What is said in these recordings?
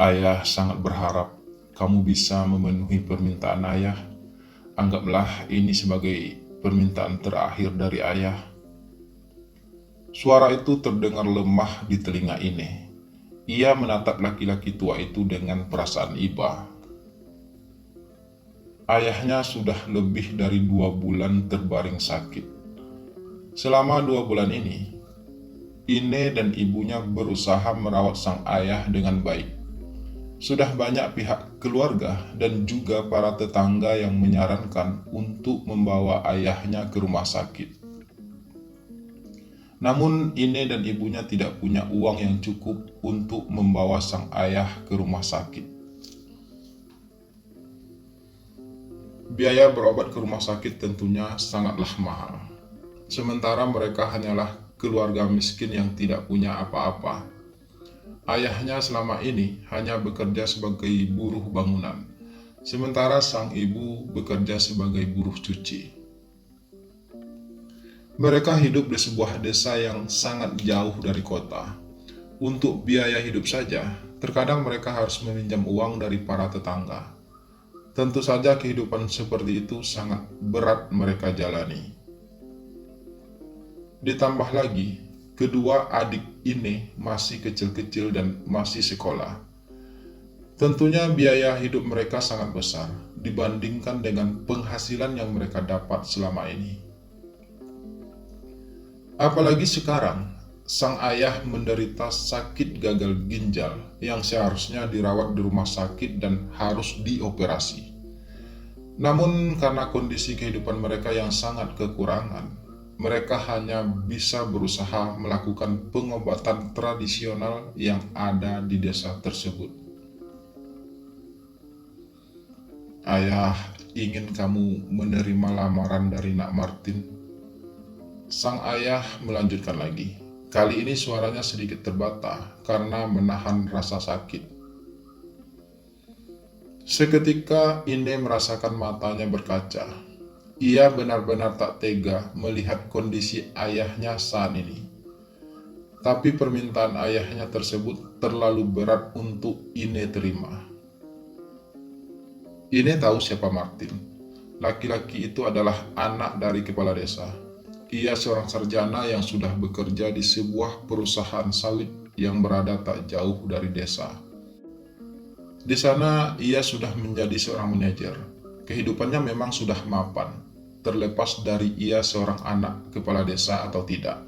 Ayah sangat berharap kamu bisa memenuhi permintaan ayah. Anggaplah ini sebagai permintaan terakhir dari ayah. Suara itu terdengar lemah di telinga Ine. Ia menatap laki-laki tua itu dengan perasaan iba. Ayahnya sudah lebih dari 2 bulan terbaring sakit. Selama 2 bulan ini, Ine dan ibunya berusaha merawat sang ayah dengan baik. Sudah banyak pihak keluarga dan juga para tetangga yang menyarankan untuk membawa ayahnya ke rumah sakit. Namun Ine dan ibunya tidak punya uang yang cukup untuk membawa sang ayah ke rumah sakit. Biaya berobat ke rumah sakit tentunya sangatlah mahal. Sementara mereka hanyalah keluarga miskin yang tidak punya apa-apa. Ayahnya selama ini hanya bekerja sebagai buruh bangunan, sementara sang ibu bekerja sebagai buruh cuci. Mereka hidup di sebuah desa yang sangat jauh dari kota. Untuk biaya hidup saja, terkadang mereka harus meminjam uang dari para tetangga. Tentu saja kehidupan seperti itu sangat berat mereka jalani. Ditambah lagi, kedua adik ini masih kecil-kecil dan masih sekolah. Tentunya biaya hidup mereka sangat besar dibandingkan dengan penghasilan yang mereka dapat selama ini. Apalagi sekarang, sang ayah menderita sakit gagal ginjal yang seharusnya dirawat di rumah sakit dan harus dioperasi. Namun karena kondisi kehidupan mereka yang sangat kekurangan, mereka hanya bisa berusaha melakukan pengobatan tradisional yang ada di desa tersebut. Ayah ingin kamu menerima lamaran dari Nak Martin. Sang ayah melanjutkan lagi. Kali ini suaranya sedikit terbata karena menahan rasa sakit. Seketika Ine merasakan matanya berkaca. Ia benar-benar tak tega melihat kondisi ayahnya saat ini. Tapi permintaan ayahnya tersebut terlalu berat untuk Ine terima. Ine tahu siapa Martin. Laki-laki itu adalah anak dari kepala desa. Ia seorang sarjana yang sudah bekerja di sebuah perusahaan sawit yang berada tak jauh dari desa. Di sana ia sudah menjadi seorang manajer. Kehidupannya memang sudah mapan, terlepas dari ia seorang anak kepala desa atau tidak.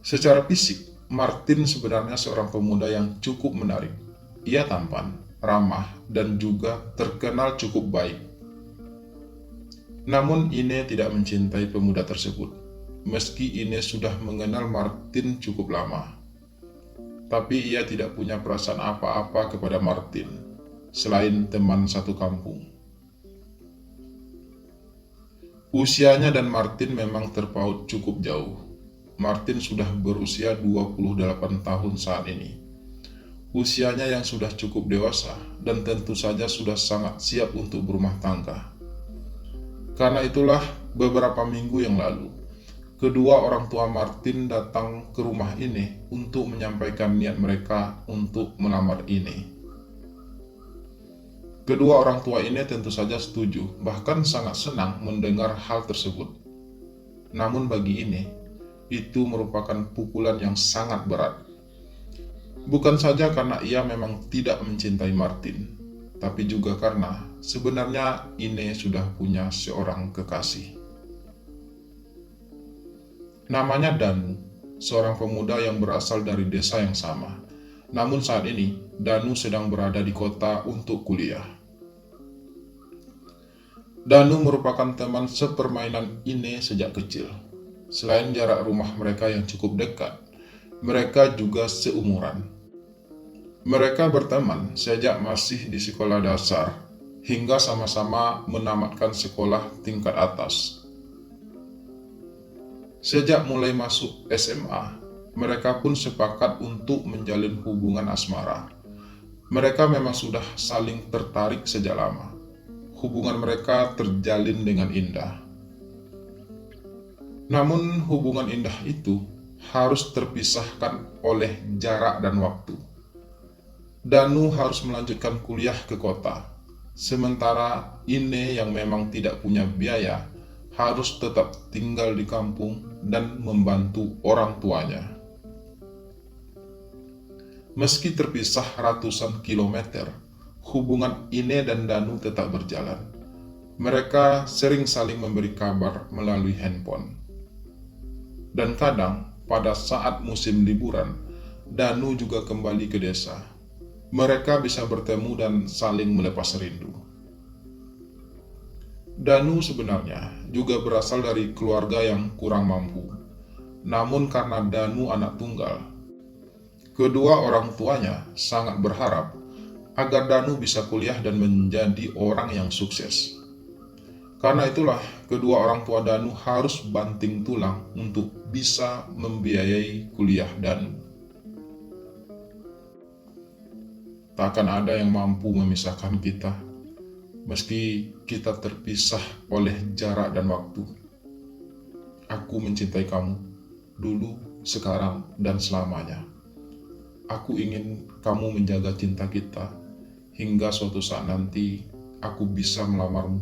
Secara fisik, Martin sebenarnya seorang pemuda yang cukup menarik. Ia tampan, ramah, dan juga terkenal cukup baik. Namun Ine tidak mencintai pemuda tersebut, meski Ine sudah mengenal Martin cukup lama. Tapi ia tidak punya perasaan apa-apa kepada Martin, selain teman satu kampung. Usianya dan Martin memang terpaut cukup jauh. Martin sudah berusia 28 tahun saat ini. Usianya yang sudah cukup dewasa dan tentu saja sudah sangat siap untuk berumah tangga. Karena itulah beberapa minggu yang lalu, kedua orang tua Martin datang ke rumah Ine untuk menyampaikan niat mereka untuk melamar Ine. Kedua orang tua Ine tentu saja setuju, bahkan sangat senang mendengar hal tersebut. Namun bagi Ine, itu merupakan pukulan yang sangat berat. Bukan saja karena ia memang tidak mencintai Martin, tapi juga karena sebenarnya Ine sudah punya seorang kekasih. Namanya Danu, seorang pemuda yang berasal dari desa yang sama. Namun saat ini, Danu sedang berada di kota untuk kuliah. Danu merupakan teman sepermainan Ine sejak kecil. Selain jarak rumah mereka yang cukup dekat, mereka juga seumuran. Mereka berteman sejak masih di sekolah dasar, hingga sama-sama menamatkan sekolah tingkat atas. Sejak mulai masuk SMA, mereka pun sepakat untuk menjalin hubungan asmara. Mereka memang sudah saling tertarik sejak lama. Hubungan mereka terjalin dengan indah. Namun hubungan indah itu harus terpisahkan oleh jarak dan waktu. Danu harus melanjutkan kuliah ke kota, sementara Ine yang memang tidak punya biaya harus tetap tinggal di kampung dan membantu orang tuanya. Meski terpisah ratusan kilometer, hubungan Ine dan Danu tetap berjalan. Mereka sering saling memberi kabar melalui handphone. Dan kadang, pada saat musim liburan, Danu juga kembali ke desa. Mereka bisa bertemu dan saling melepas rindu. Danu sebenarnya juga berasal dari keluarga yang kurang mampu. Namun karena Danu anak tunggal, kedua orang tuanya sangat berharap agar Danu bisa kuliah dan menjadi orang yang sukses. Karena itulah, kedua orang tua Danu harus banting tulang untuk bisa membiayai kuliah Danu. Takkan ada yang mampu memisahkan kita, meski kita terpisah oleh jarak dan waktu. Aku mencintai kamu, dulu, sekarang, dan selamanya. Aku ingin kamu menjaga cinta kita, hingga suatu saat nanti aku bisa melamarmu.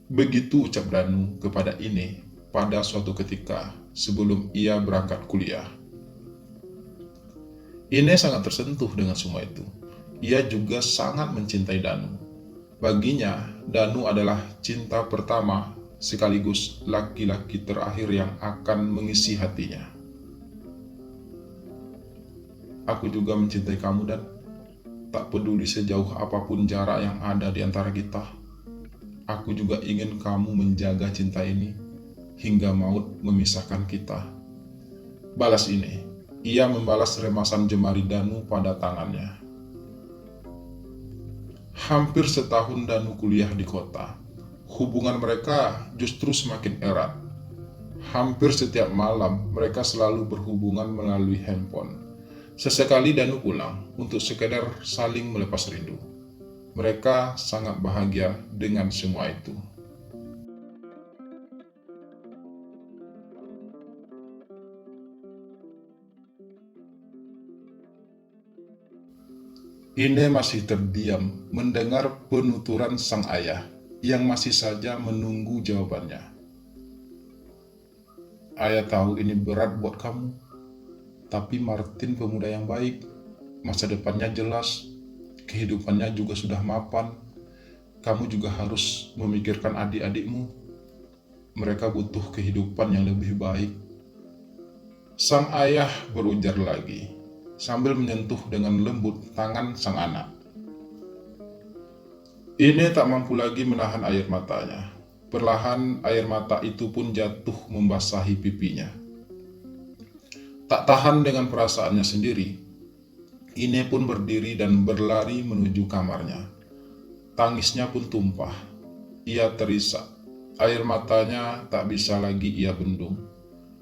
Begitu ucap Danu kepada Ine pada suatu ketika sebelum ia berangkat kuliah. Ine sangat tersentuh dengan semua itu. Ia juga sangat mencintai Danu. Baginya, Danu adalah cinta pertama sekaligus laki-laki terakhir yang akan mengisi hatinya. Aku juga mencintai kamu, Dan. Tak peduli sejauh apapun jarak yang ada di antara kita. Aku juga ingin kamu menjaga cinta ini hingga maut memisahkan kita. Balas ini. Ia membalas remasan jemari Danu pada tangannya. Hampir setahun Danu kuliah di kota. Hubungan mereka justru semakin erat. Hampir setiap malam mereka selalu berhubungan melalui handphone. Sesekali Danu pulang untuk sekedar saling melepas rindu. Mereka sangat bahagia dengan semua itu. Ine masih terdiam mendengar penuturan sang ayah yang masih saja menunggu jawabannya. Ayah tahu ini berat buat kamu, tapi Martin pemuda yang baik, masa depannya jelas, kehidupannya juga sudah mapan. Kamu juga harus memikirkan adik-adikmu. Mereka butuh kehidupan yang lebih baik. Sang ayah berujar lagi, sambil menyentuh dengan lembut tangan sang anak. Ine tak mampu lagi menahan air matanya. Perlahan air mata itu pun jatuh membasahi pipinya. Tak tahan dengan perasaannya sendiri, Ine pun berdiri dan berlari menuju kamarnya. Tangisnya pun tumpah. Ia terisak. Air matanya tak bisa lagi ia bendung.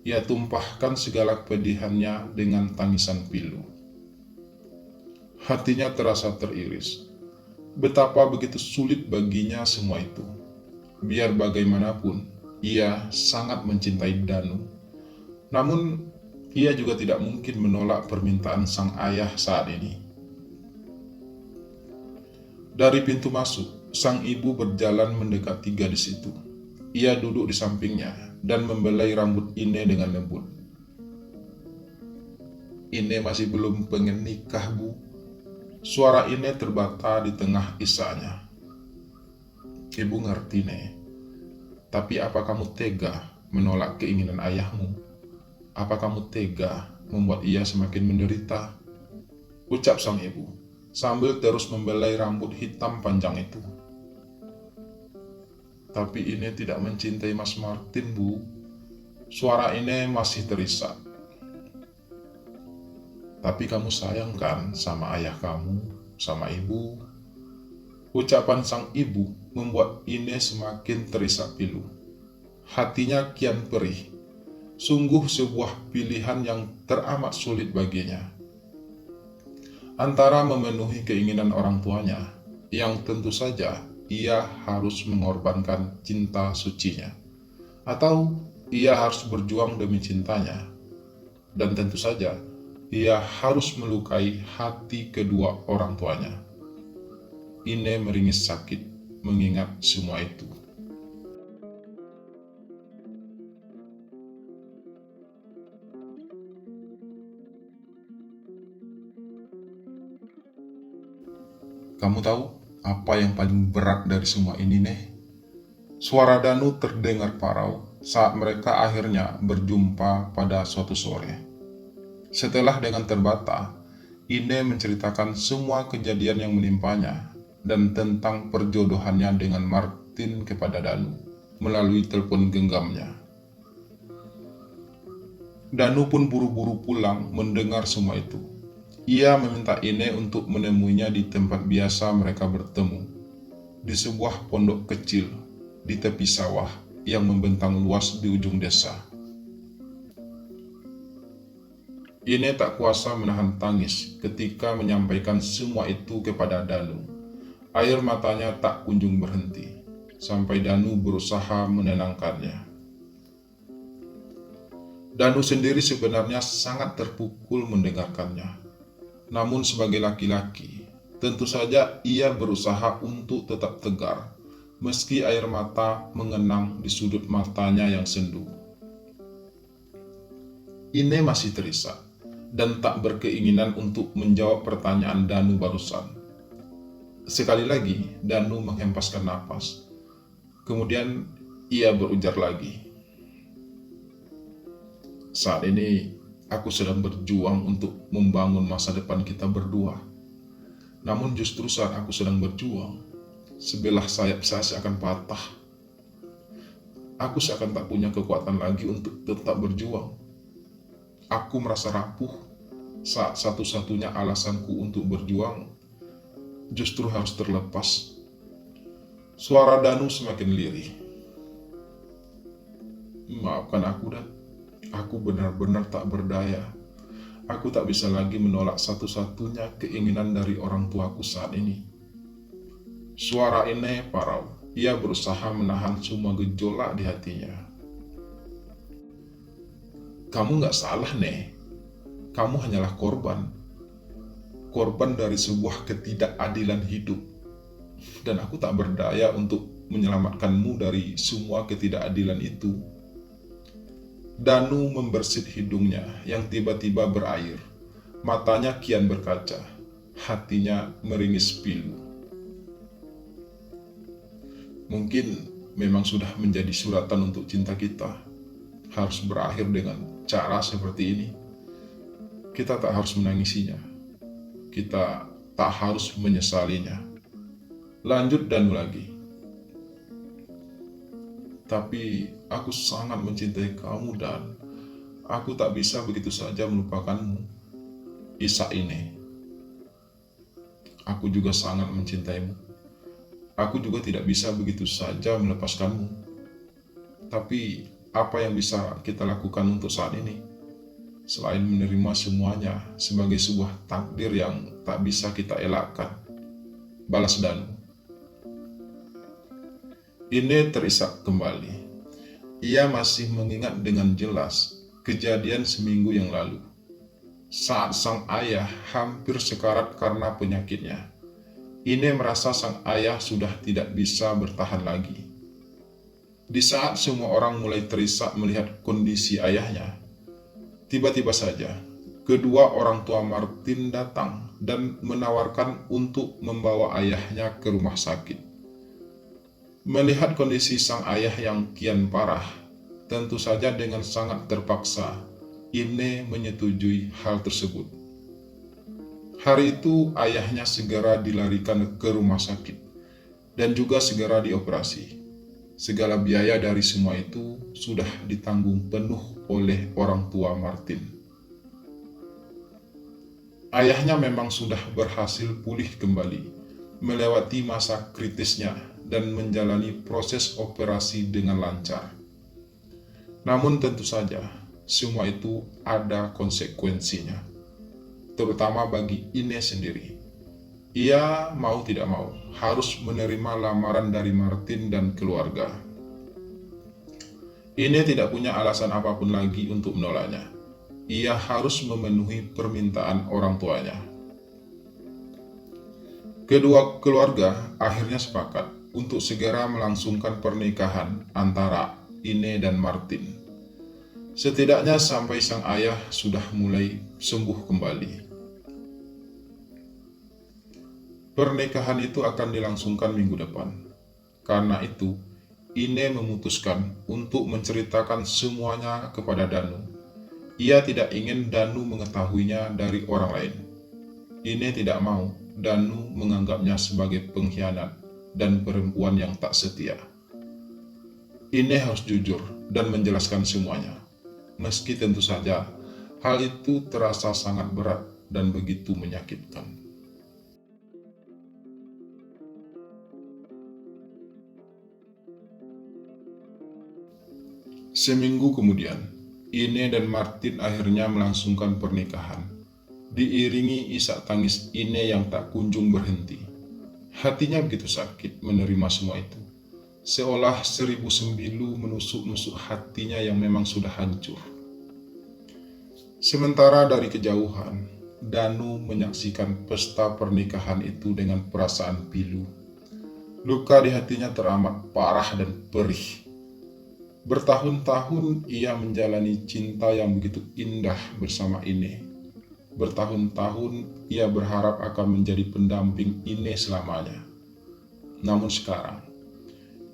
Ia tumpahkan segala kepedihannya dengan tangisan pilu. Hatinya terasa teriris. Betapa begitu sulit baginya semua itu. Biar bagaimanapun, ia sangat mencintai Danu. Namun, ia juga tidak mungkin menolak permintaan sang ayah saat ini. Dari pintu masuk, sang ibu berjalan mendekati gadis itu. Ia duduk di sampingnya dan membelai rambut Ine dengan lembut. Ine masih belum pengen nikah, Bu. Suara Ine terbata di tengah isanya. Ibu ngerti, Nek. Tapi apa kamu tega menolak keinginan ayahmu? Apa kamu tega membuat ia semakin menderita? Ucap sang ibu, sambil terus membelai rambut hitam panjang itu. Tapi Ine tidak mencintai Mas Martin, Bu. Suara Ine masih terisak. Tapi kamu sayang kan sama ayah kamu, sama ibu? Ucapan sang ibu membuat Ine semakin terisak pilu. Hatinya kian perih. Sungguh sebuah pilihan yang teramat sulit baginya. Antara memenuhi keinginan orang tuanya, yang tentu saja ia harus mengorbankan cinta sucinya, atau ia harus berjuang demi cintanya, dan tentu saja ia harus melukai hati kedua orang tuanya. Ine meringis sakit mengingat semua itu. Kamu tahu apa yang paling berat dari semua ini, Neh? Suara Danu terdengar parau saat mereka akhirnya berjumpa pada suatu sore. Setelah dengan terbata, Ine menceritakan semua kejadian yang menimpanya dan tentang perjodohannya dengan Martin kepada Danu melalui telepon genggamnya. Danu pun buru-buru pulang mendengar semua itu. Ia meminta Ine untuk menemuinya di tempat biasa mereka bertemu, di sebuah pondok kecil di tepi sawah yang membentang luas di ujung desa. Ine tak kuasa menahan tangis ketika menyampaikan semua itu kepada Danu. Air matanya tak kunjung berhenti, sampai Danu berusaha menenangkannya. Danu sendiri sebenarnya sangat terpukul mendengarkannya. Namun sebagai laki-laki, tentu saja ia berusaha untuk tetap tegar, meski air mata mengenang di sudut matanya yang sendu. Ine masih terisak dan tak berkeinginan untuk menjawab pertanyaan Danu barusan. Sekali lagi, Danu menghempaskan napas. Kemudian ia berujar lagi. Saat ini, aku sedang berjuang untuk membangun masa depan kita berdua. Namun justru saat aku sedang berjuang, sebelah sayap saya seakan patah. Aku seakan tak punya kekuatan lagi untuk tetap berjuang. Aku merasa rapuh saat satu-satunya alasanku untuk berjuang justru harus terlepas. Suara Danu semakin lirih. Maafkan aku, Dan. Aku benar-benar tak berdaya. Aku tak bisa lagi menolak satu-satunya keinginan dari orang tuaku saat ini. Suara Ine parau. Ia berusaha menahan semua gejolak di hatinya. Kamu gak salah, Neh. Kamu hanyalah korban. Korban dari sebuah ketidakadilan hidup. Dan aku tak berdaya untuk menyelamatkanmu dari semua ketidakadilan itu. Danu membersit hidungnya yang tiba-tiba berair. Matanya kian berkaca. Hatinya meringis pilu. Mungkin memang sudah menjadi suratan untuk cinta kita. Harus berakhir dengan cara seperti ini. Kita tak harus menangisinya. Kita tak harus menyesalinya. Lanjut Danu lagi. Tapi aku sangat mencintai kamu, Dan aku tak bisa begitu saja melupakanmu. Isak Ine. Aku juga sangat mencintaimu. Aku juga tidak bisa begitu saja melepaskanmu. Tapi apa yang bisa kita lakukan untuk saat ini? Selain menerima semuanya sebagai sebuah takdir yang tak bisa kita elakkan. Balas Danu. Ine terisak kembali. Ia masih mengingat dengan jelas kejadian seminggu yang lalu. Saat sang ayah hampir sekarat karena penyakitnya. Ine merasa sang ayah sudah tidak bisa bertahan lagi. Di saat semua orang mulai terisak melihat kondisi ayahnya, tiba-tiba saja kedua orang tua Martin datang dan menawarkan untuk membawa ayahnya ke rumah sakit. Melihat kondisi sang ayah yang kian parah, tentu saja dengan sangat terpaksa, Ine menyetujui hal tersebut. Hari itu ayahnya segera dilarikan ke rumah sakit dan juga segera dioperasi. Segala biaya dari semua itu sudah ditanggung penuh oleh orang tua Martin. Ayahnya memang sudah berhasil pulih kembali, melewati masa kritisnya dan menjalani proses operasi dengan lancar. Namun tentu saja, semua itu ada konsekuensinya, terutama bagi Ine sendiri. Ia mau tidak mau harus menerima lamaran dari Martin dan keluarga. Ine tidak punya alasan apapun lagi untuk menolaknya. ia harus memenuhi permintaan orang tuanya. Kedua keluarga akhirnya sepakat untuk segera melangsungkan pernikahan antara Ine dan Martin. Setidaknya sampai sang ayah sudah mulai sembuh kembali. Pernikahan itu akan dilangsungkan minggu depan. Karena itu, Ine memutuskan untuk menceritakan semuanya kepada Danu. Ia tidak ingin Danu mengetahuinya dari orang lain. Ine tidak mau Danu menganggapnya sebagai pengkhianat dan perempuan yang tak setia. Ine harus jujur dan menjelaskan semuanya. Meski tentu saja hal itu terasa sangat berat dan begitu menyakitkan. Seminggu kemudian, Ine dan Martin akhirnya melangsungkan pernikahan, diiringi isak tangis Ine yang tak kunjung berhenti. Hatinya begitu sakit menerima semua itu, seolah 1000 sembilu menusuk-nusuk hatinya yang memang sudah hancur. Sementara dari kejauhan, Danu menyaksikan pesta pernikahan itu dengan perasaan pilu. Luka di hatinya teramat parah dan perih. Bertahun-tahun ia menjalani cinta yang begitu indah bersama Ine. Bertahun-tahun ia berharap akan menjadi pendamping Ine selamanya. Namun sekarang,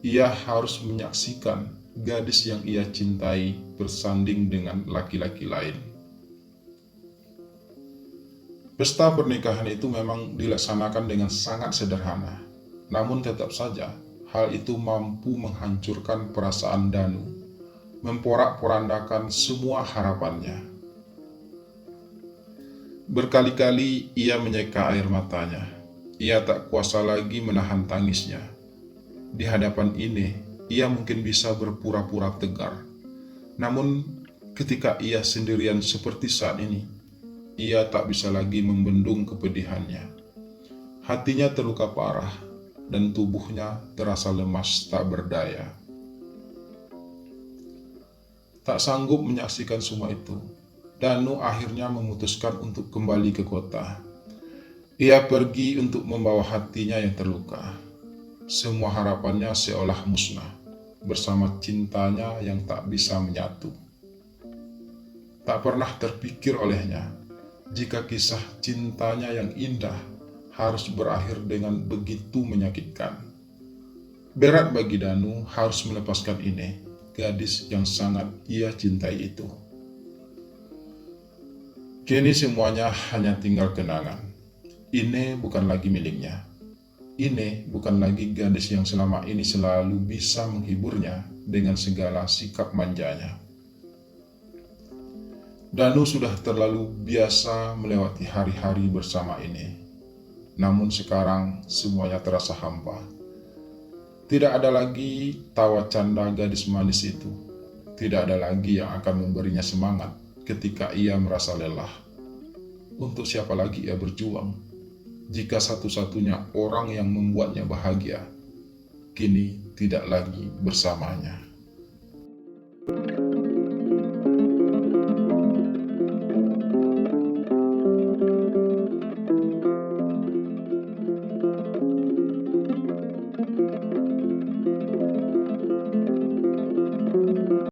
ia harus menyaksikan gadis yang ia cintai bersanding dengan laki-laki lain. Pesta pernikahan itu memang dilaksanakan dengan sangat sederhana. Namun tetap saja, hal itu mampu menghancurkan perasaan Danu, memporak-porandakan semua harapannya. Berkali-kali ia menyeka air matanya. Ia tak kuasa lagi menahan tangisnya. Di hadapan Ine, ia mungkin bisa berpura-pura tegar. Namun, ketika ia sendirian seperti saat ini, ia tak bisa lagi membendung kepedihannya. Hatinya terluka parah, dan tubuhnya terasa lemas tak berdaya. Tak sanggup menyaksikan semua itu, Danu akhirnya memutuskan untuk kembali ke kota. Ia pergi untuk membawa hatinya yang terluka. Semua harapannya seolah musnah, bersama cintanya yang tak bisa menyatu. Tak pernah terpikir olehnya, jika kisah cintanya yang indah harus berakhir dengan begitu menyakitkan. Berat bagi Danu harus melepaskan Ine, gadis yang sangat ia cintai itu. Kini semuanya hanya tinggal kenangan. Ine bukan lagi miliknya. Ine bukan lagi gadis yang selama ini selalu bisa menghiburnya dengan segala sikap manjanya. Danu sudah terlalu biasa melewati hari-hari bersama Ine. Namun sekarang semuanya terasa hampa. Tidak ada lagi tawa canda gadis manis itu. Tidak ada lagi yang akan memberinya semangat ketika ia merasa lelah. Untuk siapa lagi ia berjuang jika satu-satunya orang yang membuatnya bahagia kini tidak lagi bersamanya?